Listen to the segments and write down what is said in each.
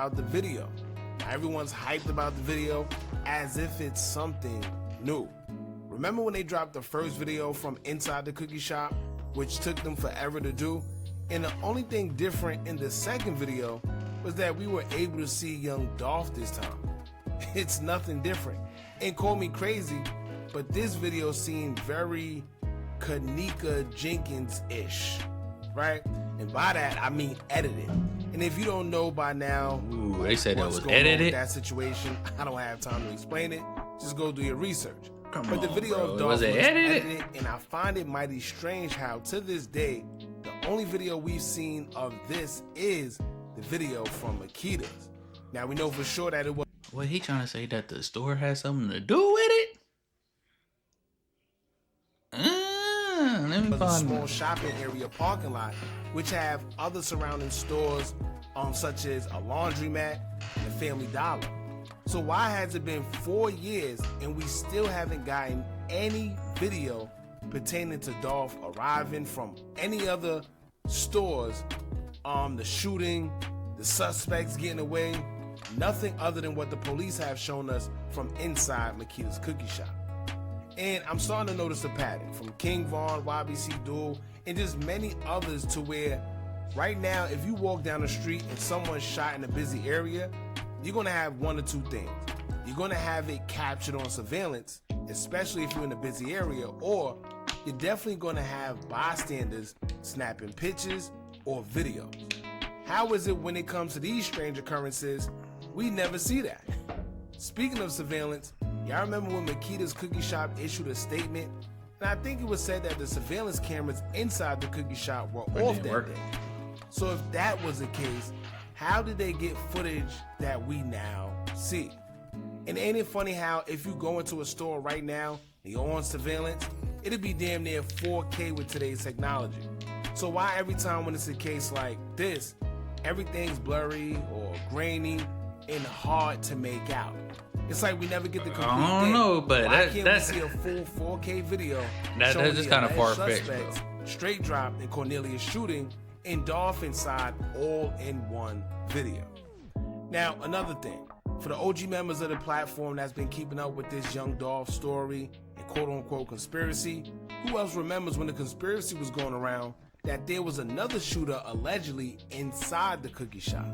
about the video. Now, everyone's hyped about the video as if it's something new. Remember when they dropped the first video from inside the cookie shop, which took them forever to do? And the only thing different in the second video was that we were able to see young Dolph this time. It's nothing different. And call me crazy, but this video seemed very Kanika Jenkins-ish, right? And by that, I mean edited. And if you don't know by now, they said it was going edited. on with that situation, I don't have time to explain it. Just go do your research. But the video of Dolph was edited, and I find it mighty strange how to this day, the only video we've seen of this is the video from Makita's. Now we know for sure that it was. What he trying to say, that the store has something to do with it? Let me a find small shopping area parking lot, which have other surrounding stores, such as a laundromat and a Family Dollar. So why has it been 4 years and we still haven't gotten any video pertaining to Dolph arriving from any other stores? The shooting, the suspects getting away, nothing other than what the police have shown us from inside Makita's cookie shop. And I'm starting to notice a pattern from King Von, YBC Duel, and just many others, to where right now, if you walk down the street and someone's shot in a busy area, you're gonna have one or two things. You're gonna have it captured on surveillance, especially if you're in a busy area, or you're definitely gonna have bystanders snapping pictures or videos. How is it when it comes to these strange occurrences, we never see that? Speaking of surveillance, y'all remember when Makita's cookie shop issued a statement, and I think it was said that the surveillance cameras inside the cookie shop were off that day. So if that was the case, how did they get footage that we now see? And ain't it funny how if you go into a store right now and you're on surveillance, it'll be damn near 4K with today's technology. So why every time when it's a case like this, everything's blurry or grainy and hard to make out? It's like we never get the complete thing. I don't know, but why can't we see a full 4K video? That's just kind of far-fetched, bro. Straight drop in Cornelius shooting and Dolph inside, all in one video. Now, another thing, for the OG members of the platform that's been keeping up with this young Dolph story and quote-unquote conspiracy, who else remembers when the conspiracy was going around that there was another shooter allegedly inside the cookie shop?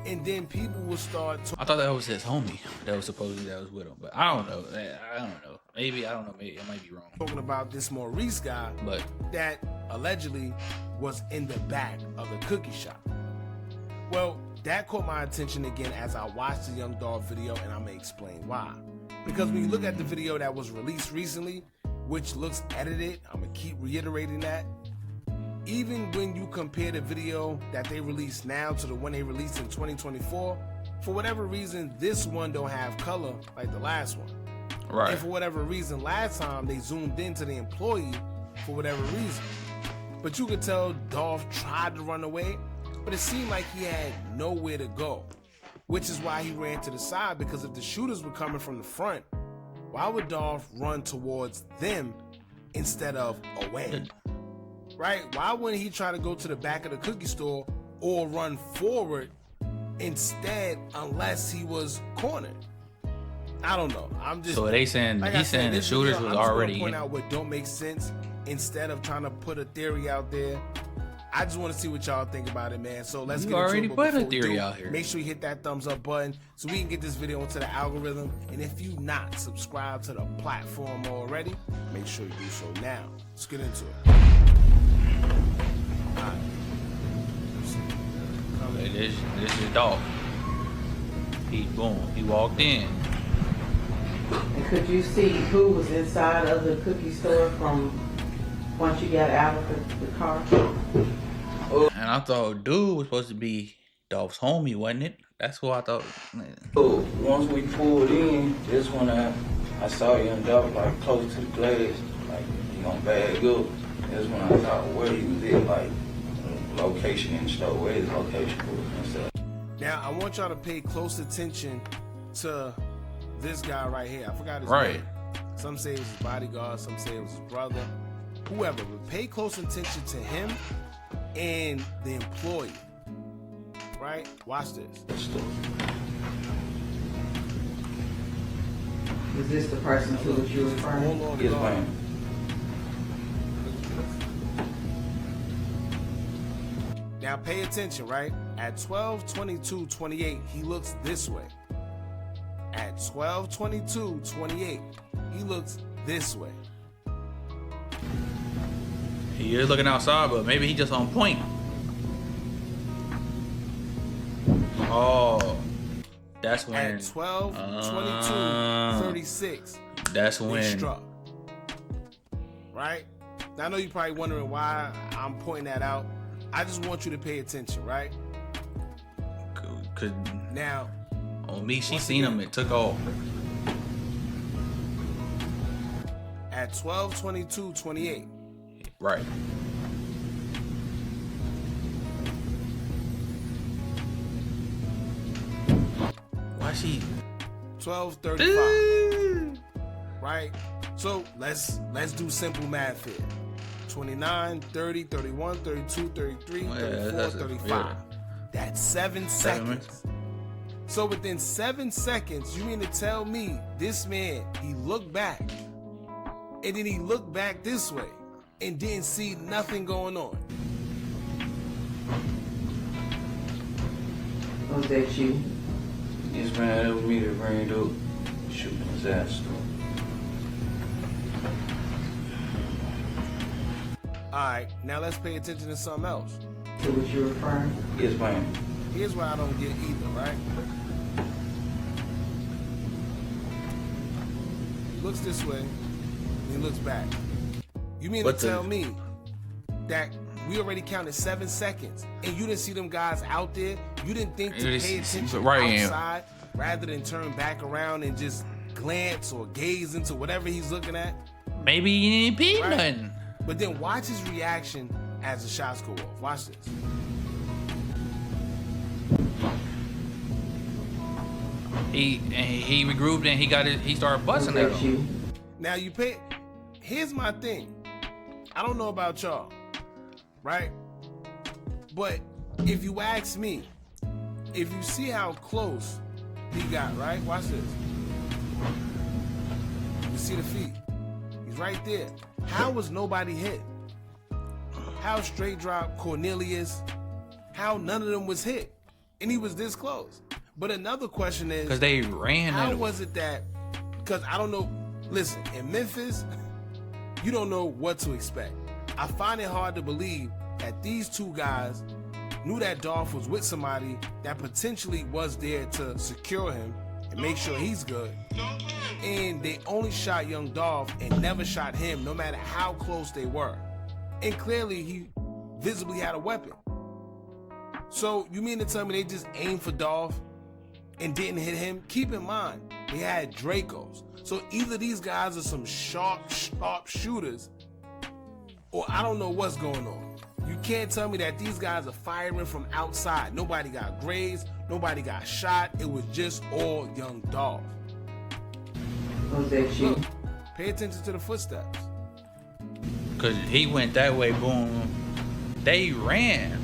And then people will start I thought that was his homie that was supposedly that was with him, but I don't know. Maybe I might be wrong. Talking about this Maurice guy, but that allegedly was in the back of the cookie shop. Well, that caught my attention again as I watched the young Dolph video, and I'm gonna explain why. Because when you look at the video that was released recently, which looks edited, I'm gonna keep reiterating that. Even when you compare the video that they released now to the one they released in 2024, for whatever reason, this one don't have color like the last one. Right. And for whatever reason, last time they zoomed into the employee for whatever reason. But you could tell Dolph tried to run away, but it seemed like he had nowhere to go, which is why he ran to the side, because if the shooters were coming from the front, why would Dolph run towards them instead of away? Right? Why wouldn't he try to go to the back of the cookie store or run forward instead, unless he was cornered? I don't know. I'm just. So they saying he's saying the shooters was already. I'm just gonna point out what don't make sense instead of trying to put a theory out there. I just want to see what y'all think about it, man. So let's get into it. You already put a theory out here. Make sure you hit that thumbs up button so we can get this video into the algorithm. And if you not subscribed to the platform already, make sure you do so now. Let's get into it. This is Dolph. He walked in. And could you see who was inside of the cookie store from once you got out of the car? And I thought dude was supposed to be Dolph's homie, wasn't it? That's who I thought. So once we pulled in, this when I saw young Dolph like close to the glass, like he gonna bag up. That's when I thought where he was at, like location in the store, where his location was and stuff. Now I want y'all to pay close attention to this guy right here. I forgot his right name. Some say it was his bodyguard, some say it was his brother, whoever. But pay close attention to him and the employee. Right? right? Watch this. Is this the person to which you're referring? Hold on, Yes, guard. ma'am. Now pay attention, right? At 12:22:28, he looks this way. At 12:22:28, he looks this way. He is looking outside, but maybe he just on point. Oh, that's when. At 12:22:36, That's they when. struck. Right? Now, I know you're probably wondering why I'm pointing that out. I just want you to pay attention, right? Cause Now, on me, she once seen him again, and took off. at 12:22:28, Right. Why she? 12:35, right? So let's do simple math here. 29, 30, 31, 32, 33, Well, 34, that's 35. yeah. That's 7 7 seconds. So within 7 seconds, you mean to tell me this man, he looked back, and then he looked back this way, and didn't see nothing going on? Was that you? Yes, man, that was me that ran up, shooting his ass. All right, now let's pay attention to something else. To which you're referring? Yes, ma'am. Here's what I don't get either, right? He looks this way, and he looks back. You mean What to the- tell me that we already counted 7 seconds, and you didn't see them guys out there? You didn't think to You pay just- attention right, yeah. outside rather than turn back around and just glance or gaze into whatever he's looking at? Maybe he ain't peed Right. nothing. But then watch his reaction as the shots go off. Watch this. He regrouped and he started Was busting at that him. you? Now you pay. Here's my thing. I don't know about y'all, right? But if you ask me, if you see how close he got, right? Watch this. You see the feet. He's right there. How was nobody hit? How straight drop Cornelius? How none of them was hit? And he was this close. But another question is, Because they ran how at him. was it that, because I don't know, listen, in Memphis, you don't know what to expect. I find it hard to believe that these two guys knew that Dolph was with somebody that potentially was there to secure him and make sure he's good. And they only shot young Dolph and never shot him, no matter how close they were. And clearly he visibly had a weapon. So you mean to tell me they just aimed for Dolph and didn't hit him? Keep in mind, they had Dracos. So either these guys are some sharp shooters, or I don't know what's going on. You can't tell me that these guys are firing from outside. Nobody got grazed, nobody got shot. It was just all young Dolph. Was that you? Look, pay attention to the footsteps. Because he went that way, boom. They ran.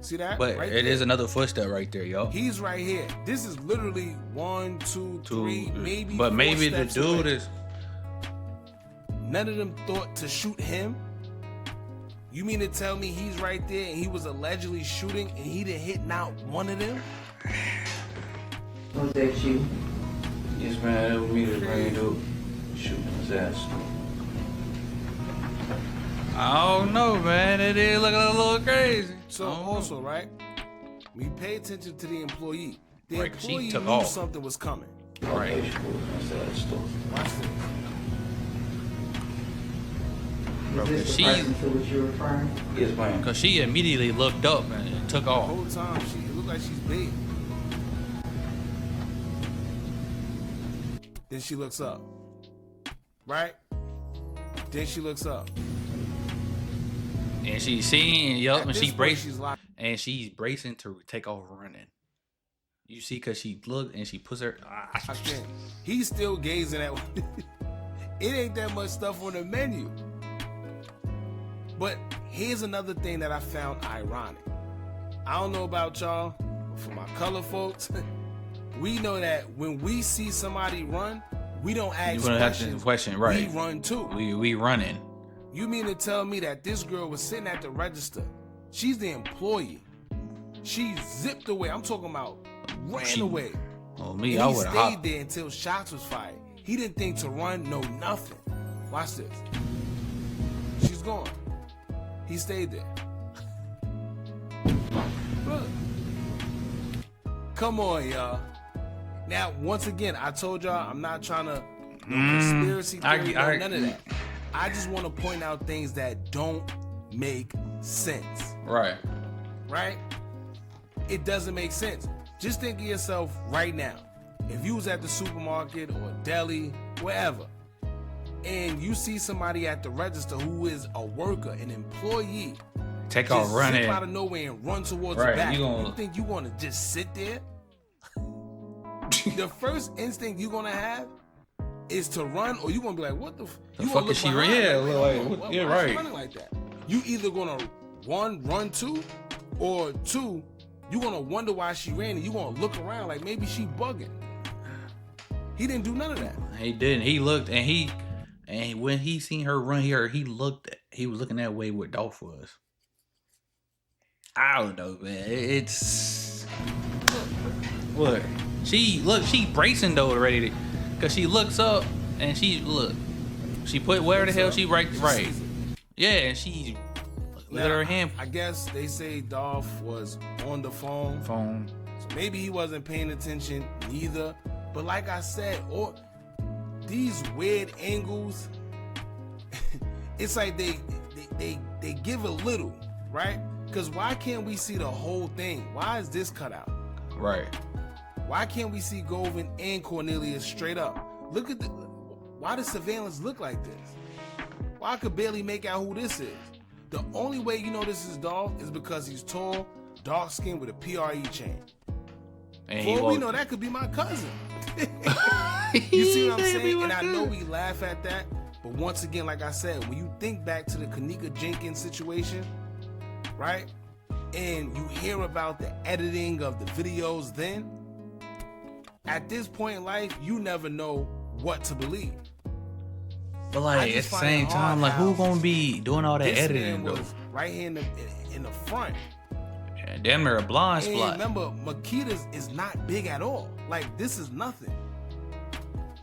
See that? But Right it is there. another footstep right there, yo. He's right here. This is literally 1, 2, 3, maybe. But 4 maybe the steps dude away. is. None of them thought to shoot him. You mean to tell me he's right there and he was allegedly shooting and he didn't hit not one of them? Was that you? Yes, man, that was me that ran up, shooting his ass. I don't know, man. It is looking a little crazy. So I don't know. also, right, when you pay attention to the employee, the Right, 'cause she employee took knew off. something was coming. Right. Okay, she was inside the store. Watch this. Bro, Is this 'cause the she- person to which you're referring? Yes, ma'am. Because she immediately looked up and took The off. whole time, it looked like she's big. Then she looks up. Right? Then she looks up. And she's seeing, yup, At and this she point, braced. she's locked. And she's bracing to take off running. You see, because she looked and she puts her. Again, he's still gazing at. It ain't that much stuff on the menu. But here's another thing that I found ironic. I don't know about y'all. for my color folks, we know that when we see somebody run, we don't ask questions. Right? We run too. We running. You mean to tell me that this girl was sitting at the register? She's the employee. She zipped away. I'm talking about ran away. Oh me, and I he would stayed have. there until shots was fired. He didn't think to run, no nothing. Watch this. She's gone. He stayed there. Look. Come on, y'all. Now, once again, I told y'all I'm not trying to conspiracy theory, none of that. I just want to point out things that don't make sense. Right. Right? It doesn't make sense. Just think of yourself right now. If you was at the supermarket or deli, wherever, and you see somebody at the register who is a worker, an employee, take off running out of nowhere and run towards the back, you think you want to just sit there? The first instinct you're gonna have is to run, or you gonna be like, "What the fuck is she running?" Yeah, why right. She running like that? You either gonna run two, or two, you gonna wonder why she ran, and you gonna look around like maybe she bugging. He didn't do none of that. He didn't. He looked, and when he seen her run here, he was looking that way where Dolph was. I don't know, man. It's look. She bracing though already, cause she looks up and she put where the hell she right. Yeah, and she look at her hand. I guess they say Dolph was on the phone. So maybe he wasn't paying attention neither. But like I said, or these weird angles, it's like they give a little, right? Because why can't we see the whole thing? Why is this cut out? Right. Why can't we see Govan and Cornelius straight up? Look at why does surveillance look like this? Why I could barely make out who this is? The only way you know this is Dolph is because he's tall, dark skinned with a PRE chain. And for all we know, that could be my cousin. You see what I'm saying? And I know we laugh at that, but once again, like I said, when you think back to the Kanika Jenkins situation, right? And you hear about the editing of the videos then, at this point in life, you never know what to believe. But like at the same time, like who gonna be doing all that editing though? Right here in the front. Yeah, damn near a blind spot. Remember, Makita's is not big at all. Like this is nothing.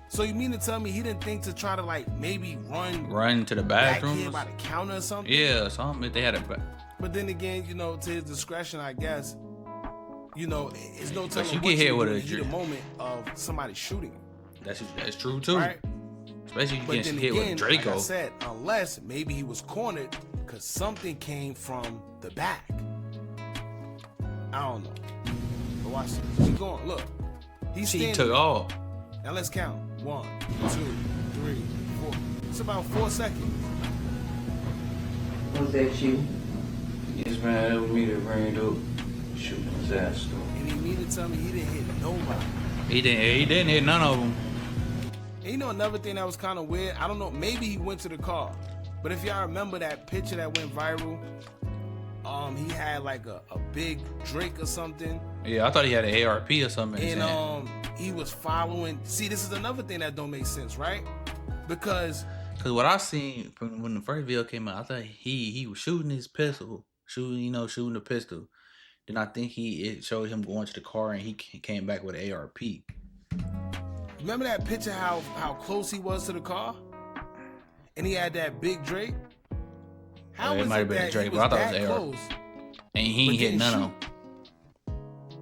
So you mean to tell me he didn't think to try to like maybe run to the back bathroom here by the counter or something? Yeah, something if they had a. But then again, you know, to his discretion, I guess. You know, it's no telling you what get hit with a moment of somebody shooting him. That's true too. Right? Especially you But get then hit again, with Draco. like I said, unless maybe he was cornered because something came from the back. I don't know. But watch this. Keep going. Look. He took off. Now let's count. 1, 2, 3, 4. It's about 4 seconds. Was that you? Yes, man, it was me that ran up shooting his ass. And he mean to tell me he didn't hit nobody. He didn't hit none of them. And you know another thing that was kind of weird? I don't know. Maybe he went to the car. But if y'all remember that picture that went viral, he had like a big Drake or something. Yeah, I thought he had an ARP or something. And he was following. See, this is another thing that don't make sense, right? Because what I seen from when the first video came out, I thought he was shooting his pistol, shooting the pistol. Then I think it showed him going to the car and he came back with an ARP. Remember that picture how close he was to the car? And he had that big Drake? How was it might have been a Drake, but I thought it was AR. Close, and he ain't hit none of them.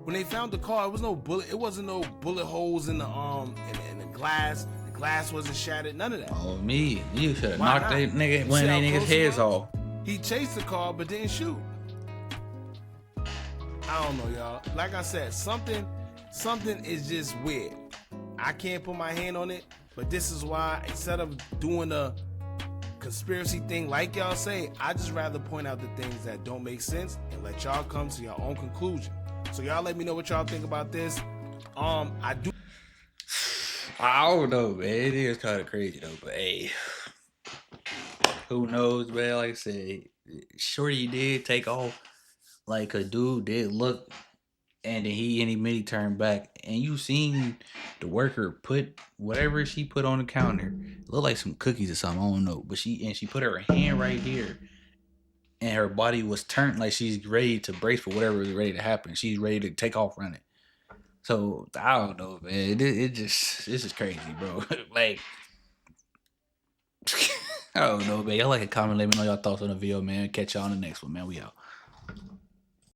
When they found the car, it wasn't no bullet holes in the in the glass. The glass wasn't shattered, none of that. Oh me. You should have knocked that nigga one of they niggas' heads off. He chased the car but didn't shoot. I don't know, y'all. Like I said, something is just weird. I can't put my hand on it, but this is why instead of doing a conspiracy thing like y'all say, I just rather point out the things that don't make sense and let y'all come to your own conclusion. So y'all let me know what y'all think about this. I don't know, man. It is kind of crazy though, but hey, who knows, man? Like I said, Shorty did take off. Like a dude did look And then he immediately turned back, and you seen the worker put whatever she put on the counter. It looked like some cookies or something. I don't know, but she put her hand right here, and her body was turned like she's ready to brace for whatever is ready to happen. She's ready to take off running. So I don't know, man. This is crazy, bro. Like I don't know, man. Y'all like a comment. Let me know y'all thoughts on the video, man. Catch y'all on the next one, man. We out.